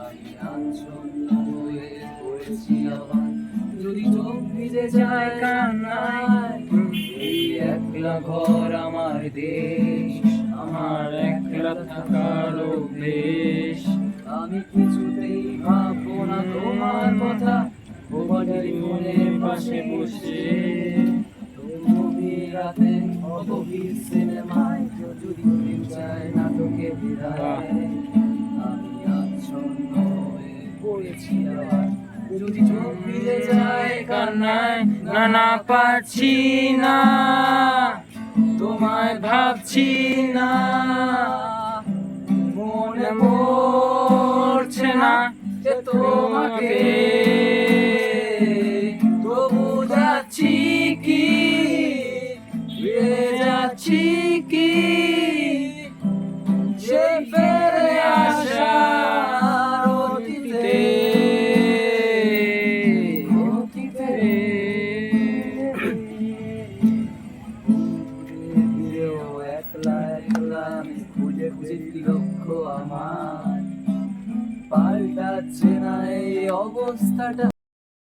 আমি আচ্ছন্ন হয়ে পড়েছি আবার, যদি চোখ ভিজে যায় কান্নায়। এই একলা ঘর আমার দেশ, আমার একলা থাকার অভ্যেস। আমি কিছুতেই ভাববো না তোমার কথা, তোমাদের ফোনের পাশে বসে। গভীর রাতে অগভীর সিনেমায় যদি কেউ চায় নাটকে বিদায়। আমি আচ্ছন্ন হয়ে পড়েছি আবার, যদি চোখ ভিজে যায় কান্নায়। না না পারছি না, তোমায় ভাবছি না, মনে পড়ছে না যে তোমাকে, তবু যাচ্ছি কি, ফিরে যাচ্ছি কি, সেই ফিরে আসার অতীতে। ঘুরেও একলা একলা আমি খুঁজে খুঁজে লক্ষ্য আমার, পাল্টাচ্ছে না এই অবস্থাটা।